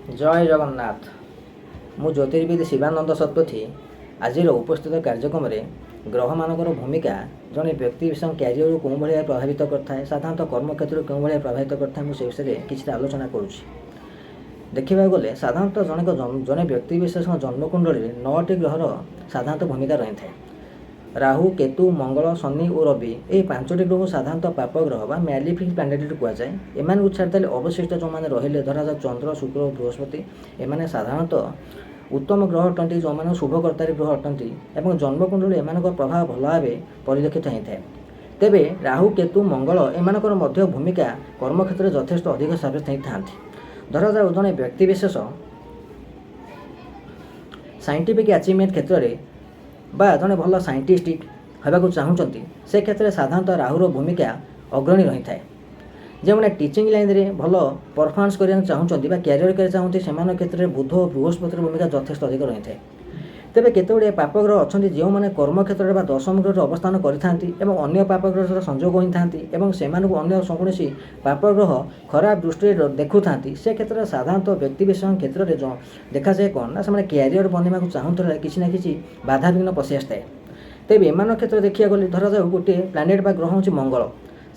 जय जगन्नाथ। मु ज्योतिर्विद शिवानंद शतपथी आज उपस्थित कार्यक्रम में ग्रह मानकर भूमिका जड़े व्यक्ति विषय क्यारियर को भाया प्रभावित करता है, साधारणतः कर्मक्षेत्र को भाया प्रभावित करता है, मुझे विषय किसी आलोचना करुँच। देखा गले साधारणतः जड़े व्यक्ति विशेष जन्मकुंडली 9टी ग्रहर साधारणतः भूमिका रही है। राहु, केतु, मंगल, शनि और रवि ये 5टी ग्रह साधारणतः पाप ग्रह बा मैलिफिक प्लानेट कहुए। एम छाड़ी अवशिष्ट जो मैंने रहिले धरा चंद्र, शुक्र, बृहस्पति एमाने साधारणतः उत्तम ग्रह अटंती, जो मैंने शुभकर्तारी ग्रह अटंती और जन्मकुंडली एम प्रभाव भल भाव परिलक्षित होता है। तेबे राहु, केतु, मंगल एमानकर मध्य भूमिका कर्मक्षेत्र यथेष्ट अधिक साब्यस्त होता। धरा जाऊ जड़े व्यक्ति विशेष साइंटिफिक अचिवमेंट क्षेत्र में बा जड़े भल साइंटिस्ट होगा चाहूँगी से क्षेत्र में साधारणतः राहुर भूमिका अग्रणी रही है। जो मैंने टीचिंग लाइन में भल परफॉर्मेंस करने चाहूँगी क्यारियर कर चाहूँगी से क्षेत्र में बुध और बृहस्पति भूमिका यथेष्ट अधिक रही है। तेज केतुड़े पापग्रह अच्छा जो मैंने कर्मक्षेत्र में दशम ग्रह अवस्थान कर पापग्रह संजोग होता से कौन पापग्रह खराब दृष्टि देखु से क्षेत्र में साधारणतः व्यक्ति विषय क्षेत्र में जो देखा जाए कौन ना से क्यारियर बनवा चाहूँ किसी ना कि बाधा विघ्न पशि आए। तेज एम क्षेत्र देखा गले धरा जाऊ गोटे प्लानेट बा ग्रह हूँ मंगल।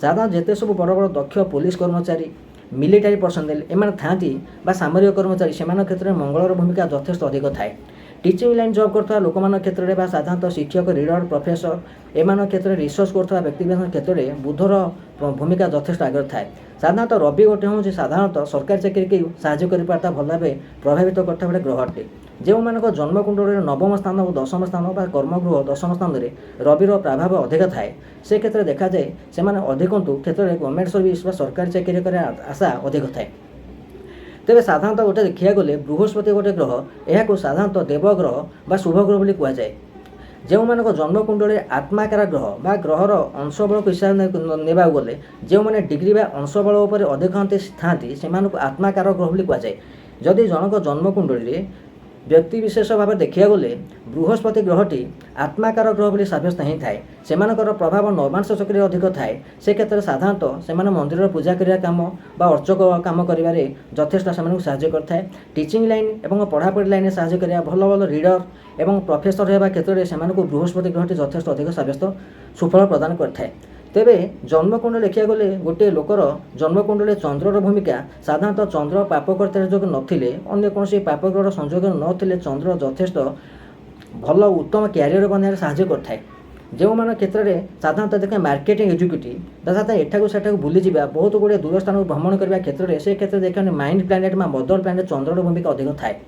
साधारण जिते सब बड़ बड़ दक्ष पुलिस कर्मचारी, मिलिटारी पर्सनेल एम था सामरिक कर्मचारी से क्षेत्र में मंगलर भूमिका यथेष्ट अधिक थाए। टीचिंग लाइन जॉब करता लोक क्षेत्र में साधारणतः शिक्षक, रीडर, प्रोफेसर एम क्षेत्र में रिसर्च करता व्यक्ति क्षेत्र में बुधर भूमिका यथेष्ट आगे थाए। साधारणतः रवि गोटे हूँ साधारणतः सरकारी चाकरी के साहय कर भल भाव प्रभावित करता गोटे ग्रह अटे। जो मानक जन्मकुंडली नवम स्थान और दशम स्थान बा कर्मगृह दशम स्थान में रविर प्रभाव अधिक थाए से क्षेत्र देखा जाए से अधिकंतु क्षेत्र में गवर्नमेंट सर्विस बा सरकारी चाकरी कर आशा अधिक थाए। तेज साधारणतः गोटे देखा गले बृहस्पति गोटे ग्रह यह साधारणतः देवग्रह बा शुभग्रह बोली कहुए। जो मानक जन्मकुंडली आत्माकार ग्रह बा ग्रहर अंशबल को हिसाब ने गले जो मैंने डिग्री बा अंशबल उपर अधिक था से आत्माकार ग्रह बोली कहुए। जदि जनक जन्मकुंडली व्यक्ति विशेष भाव देखा गले बृहस्पति ग्रहटी आत्माकार ग्रह बोली साब्यस्त होता है से प्रभाव नवांश चक्र अधिक थाए से क्षेत्र में साधारणतः से मंदिर पूजा करने काम बा अर्चक काम कर यथेष्ट से साहय करता है। टीचिंग लाइन और पढ़ापढ़ी लाइन साहय कर भल भल रीडर एवं प्रोफेसर होगा क्षेत्र में से बृहस्पति ग्रहटी यथेष्ट अधिक साब्यस्त सुफल प्रदान करता। तेबे जन्मकुंडली देखा गले गोटे लोकर जन्मकुंडली चंद्रर भूमिका साधारणतः चंद्र पापकर्ता जो नथिले अन्य कौन पापग्रह संयोग नथिले चंद्र यथेष्ट भल उत्तम क्यारियर बनने साहय करता है। जो मान क्षेत्र में साधारणतः देखें मार्केटिंग एजुकेटिव साधारणतः एठाकू सेठाकू बुली जावा बहुत गुड़े दूर स्थान भ्रमण करने क्षेत्र में से क्षेत्र देखा माइंड प्लानेट में मदर प्लानेट चंद्रर भूमिका अधिक थाए।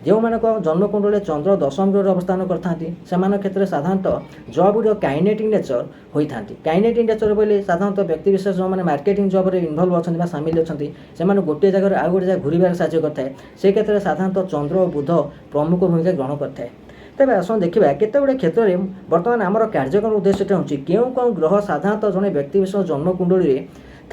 जो मानक जन्मकुंडली चंद्र दशम ग्रह अवस्थान करता से क्षेत्र में साधारणतः जॉब गुड़ काइनेटिक नेचर होता है। काइनेटिक नेचर बोले साधारणतः व्यक्ति विशेष जो मैंने मार्केटिंग जॉब में इनवल्व अच्छा सामिल अच्छा से गोटे जगह आउ गोटे जगह घूरबार साहय करता है से क्षेत्र में साधारणतः चंद्र और बुध प्रमुख भूमिका ग्रहण करता है। तेज आस देखा केते गुड़े क्षेत्र में बर्तमान आमर कार्यक्रम उद्देश्य हूँ क्यों कौन ग्रह साधारणतः जड़े व्यक्ति विशेष जन्मकुंडली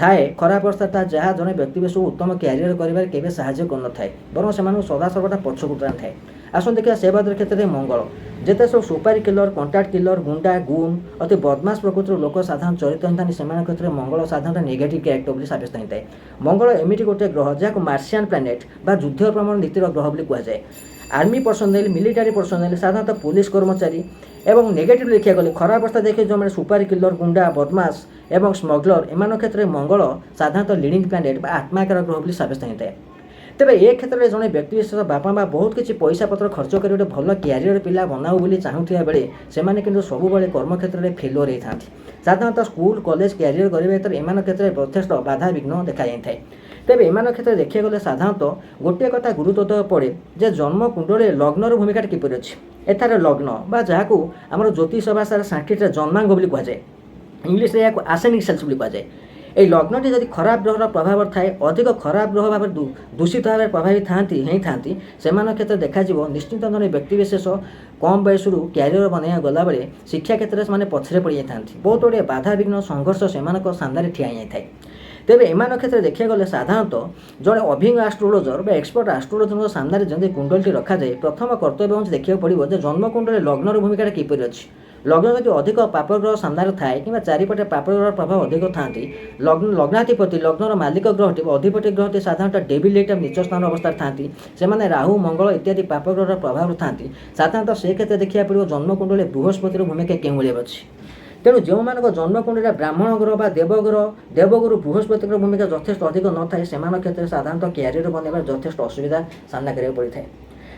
थाए खराब अवस्था जहाँ जड़े व्यक्ति विशेष उत्तम क्यारियर कर साहय कर थाए बरं से सदा सर्वदा पछकु थाए। आसन देखिए से बाद क्षेत्र में मंगल जिते सब सुपारी किलर, कंट्राक्ट किलर, गुंडा, गुण अति बदमाश प्रकृतिर लोक साधारण चरित होता से क्षेत्र में मंगल साधारण नेगेटिव कैरेक्टर बोली साब्यस्त होता है। मंगल एमती गोटे ग्रह जहाँ मार्शियन प्लानेट बा युद्ध प्रमाण नीतिर ग्रह बोली कहुए। आर्मी पर्सनेल, मिलिटारी पर्सनेल साधारणतः पुलिस कर्मचारी एवं नेगेटिव देखा गले खराब अवस्था देखे जो मैंने सुपारी किलर, गुंडा, बदमाश एवं स्मगलर एम क्षेत्र में मंगल साधारणतः लीडिंग प्लानेट बा आत्माकार ग्रह बोली साब्यस्त होता है। तेज ए क्षेत्र में जड़े व्यक्ति विशेष बापा माँ बहुत किसी पैसा पत्र खर्च कर गोटे भल क्यारियर पिला बनाऊ बोली चाहूଥିବା बेले सेमाने किंतु सबुबले कर्म क्षेत्र में फेल्योर होता है। साधारणतः स्कूल कॉलेज क्यारियर करने एम क्षेत्र में यथेष्ट बाधा विघ्न देखा जाए। तेज एम क्षेत्र में देखा गले साधारणतः गोटे कथा गुरुत्व देवा पड़े जे जन्मकुंडली लग्नर भूमिका किपर अच्छी एथार लग्न बा जहाँ आम ज्योतिष भाषा सांस्कृत जन्मांग बोली कहुए, इंग्लीश या आसेनिक सेल्स बोली कहुए। ये लग्नटी जदि खराब ग्रहर प्रभाव थाए अधिक खराब ग्रह भाव दूषित भाव प्रभावित था से क्षेत्र देखा निश्चित जन व्यक्ति विशेष कम बयस क्यारियर बनवा गला बेले शिक्षा क्षेत्र में पछरे पड़ जाता बहुत गुड़े बाधा विघ्न संघर्ष से सामने ठिया जाए। तेज एम क्षेत्र देखा गले साधारणतः जड़े अभिज्ञ आस्ट्रोलोजर बा एक्सपर्ट आस्ट्रोलोजर सामने जब कुंडली रखा जाए प्रथम कर्तव्य देखा पड़ो जन्मकुंडली लग्नर भूमिका किपर अच्छी। ଲଗ୍ନ ଯଦି ଅଧିକ ପାପଗ୍ରହ ସାମ୍ନାରେ ଥାଏ କିମ୍ବା ଚାରିପଟେ ପାପଗ୍ରହର ପ୍ରଭାବ ଅଧିକ ଥାନ୍ତି, ଲଗ୍ନାଧିପତି ଲଗ୍ନର ମାଲିକ ଗ୍ରହଟି ଅଧିପତି ଗ୍ରହଟି ସାଧାରଣତଃ ଡେବିଲ୍ ଏଇଟା ନିଚ ସ୍ଥାନ ଅବସ୍ଥାରେ ଥାନ୍ତି, ସେମାନେ ରାହୁ ମଙ୍ଗଳ ଇତ୍ୟାଦି ପାପଗ୍ରହର ପ୍ରଭାବରେ ଥାନ୍ତି। ସାଧାରଣତଃ ସେ କ୍ଷେତ୍ରରେ ଦେଖିବାକୁ ପଡ଼ିବ ଜନ୍ମକୁଣ୍ଡଳୀ ବୃହସ୍ପତିର ଭୂମିକା କେଉଁଭଳି ଅଛି। ତେଣୁ ଯେଉଁମାନଙ୍କ ଜନ୍ମକୁଣ୍ଡଳୀରେ ବ୍ରାହ୍ମଣ ଗ୍ରହ ବା ଦେବଗୁରୁ ବୃହସ୍ପତିଙ୍କ ଭୂମିକା ଯଥେଷ୍ଟ ଅଧିକ ନଥାଏ, ସେମାନଙ୍କ କ୍ଷେତ୍ରରେ ସାଧାରଣତଃ କ୍ୟାରିୟର ବନେଇବାରେ ଯଥେଷ୍ଟ ଅସୁବିଧା ସାମ୍ନା କରିବାକୁ ପଡ଼ିଥାଏ।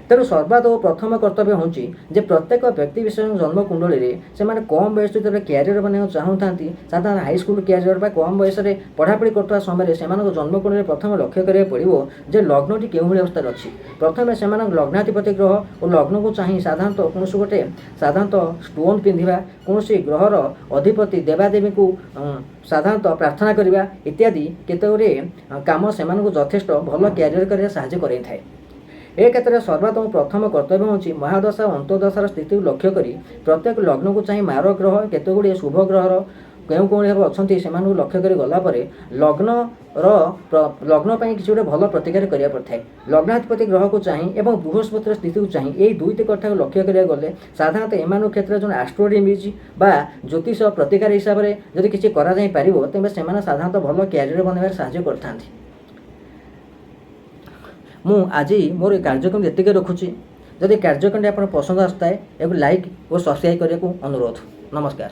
ତେଣୁ ସର୍ବାଦୌ ପ୍ରଥମ କର୍ତ୍ତବ୍ୟ ହେଉଛି ଯେ ପ୍ରତ୍ୟେକ ବ୍ୟକ୍ତି ବିଶେଷଙ୍କ ଜନ୍ମକୁଣ୍ଡଳୀରେ ସେମାନେ କମ୍ ବୟସ ଭିତରେ କ୍ୟାରିୟର ବନେଇବାକୁ ଚାହୁଁଥାନ୍ତି, ସାଧାରଣ ହାଇସ୍କୁଲ କ୍ୟାରିୟର ବା କମ୍ ବୟସରେ ପଢ଼ାପଢ଼ି କରୁଥିବା ସମୟରେ ସେମାନଙ୍କ ଜନ୍ମକୁଣ୍ଡଳୀରେ ପ୍ରଥମେ ଲକ୍ଷ୍ୟ କରିବାକୁ ପଡ଼ିବ ଯେ ଲଗ୍ନଟି କେଉଁଭଳି ଅବସ୍ଥାରେ ଅଛି। ପ୍ରଥମେ ସେମାନଙ୍କ ଲଗ୍ନାଧିପତି ଗ୍ରହ ଓ ଲଗ୍ନକୁ ଚାହିଁ ସାଧାରଣତଃ କୌଣସି ଗୋଟେ ଷ୍ଟୋନ୍ ପିନ୍ଧିବା, କୌଣସି ଗ୍ରହର ଅଧିପତି ଦେବାଦେବୀଙ୍କୁ ସାଧାରଣତଃ ପ୍ରାର୍ଥନା କରିବା ଇତ୍ୟାଦି କେତେଗୁଡ଼ିଏ କାମ ସେମାନଙ୍କୁ ଯଥେଷ୍ଟ ଭଲ କ୍ୟାରିୟର କରିବାରେ ସାହାଯ୍ୟ କରାଇଥାଏ। ଏ କ୍ଷେତ୍ରରେ ସର୍ବପ୍ରଥମ ପ୍ରଥମ କର୍ତ୍ତବ୍ୟ ହେଉଛି ମହାଦଶା ଓ ଅନ୍ତର୍ଦଶାର ସ୍ଥିତିକୁ ଲକ୍ଷ୍ୟ କରି ପ୍ରତ୍ୟେକ ଲଗ୍ନକୁ ଚାହିଁ ମାର ଗ୍ରହ କେତେଗୁଡ଼ିଏ ଶୁଭ ଗ୍ରହର କେଉଁ ଭାବେ ଅଛନ୍ତି ସେମାନଙ୍କୁ ଲକ୍ଷ୍ୟ କରି ଗଲା ପରେ ଲଗ୍ନ ପାଇଁ କିଛି ଗୋଟେ ଭଲ ପ୍ରତିକାର କରିବାକୁ ପଡ଼ିଥାଏ। ଲଗ୍ନାଧିପତି ଗ୍ରହକୁ ଚାହିଁ ଏବଂ ବୃହସ୍ପତିର ସ୍ଥିତିକୁ ଚାହିଁ ଏହି ଦୁଇଟି କଥାକୁ ଲକ୍ଷ୍ୟ କରିବାକୁ ଗଲେ ସାଧାରଣତଃ ଏମାନଙ୍କ କ୍ଷେତ୍ରରେ ଜଣେ ଆଷ୍ଟ୍ରୋଡିମିଜ୍ ବା ଜ୍ୟୋତିଷ ପ୍ରତିକାର ହିସାବରେ ଯଦି କିଛି କରାଯାଇପାରିବ, ତେବେ ସେମାନେ ସାଧାରଣତଃ ଭଲ କ୍ୟାରିୟର ବନେଇବାରେ ସାହାଯ୍ୟ କରିଥାନ୍ତି। ମୁଁ ଆଜି ମୋର ଏ କାର୍ଯ୍ୟକ୍ରମ ଏତିକି ରଖୁଛି। ଯଦି କାର୍ଯ୍ୟକ୍ରମଟି ଆପଣ ପସନ୍ଦ ଆସିଥାଏ, ଏହାକୁ ଲାଇକ୍ ଓ ସବସ୍କ୍ରାଇବ୍ କରିବାକୁ ଅନୁରୋଧ। ନମସ୍କାର।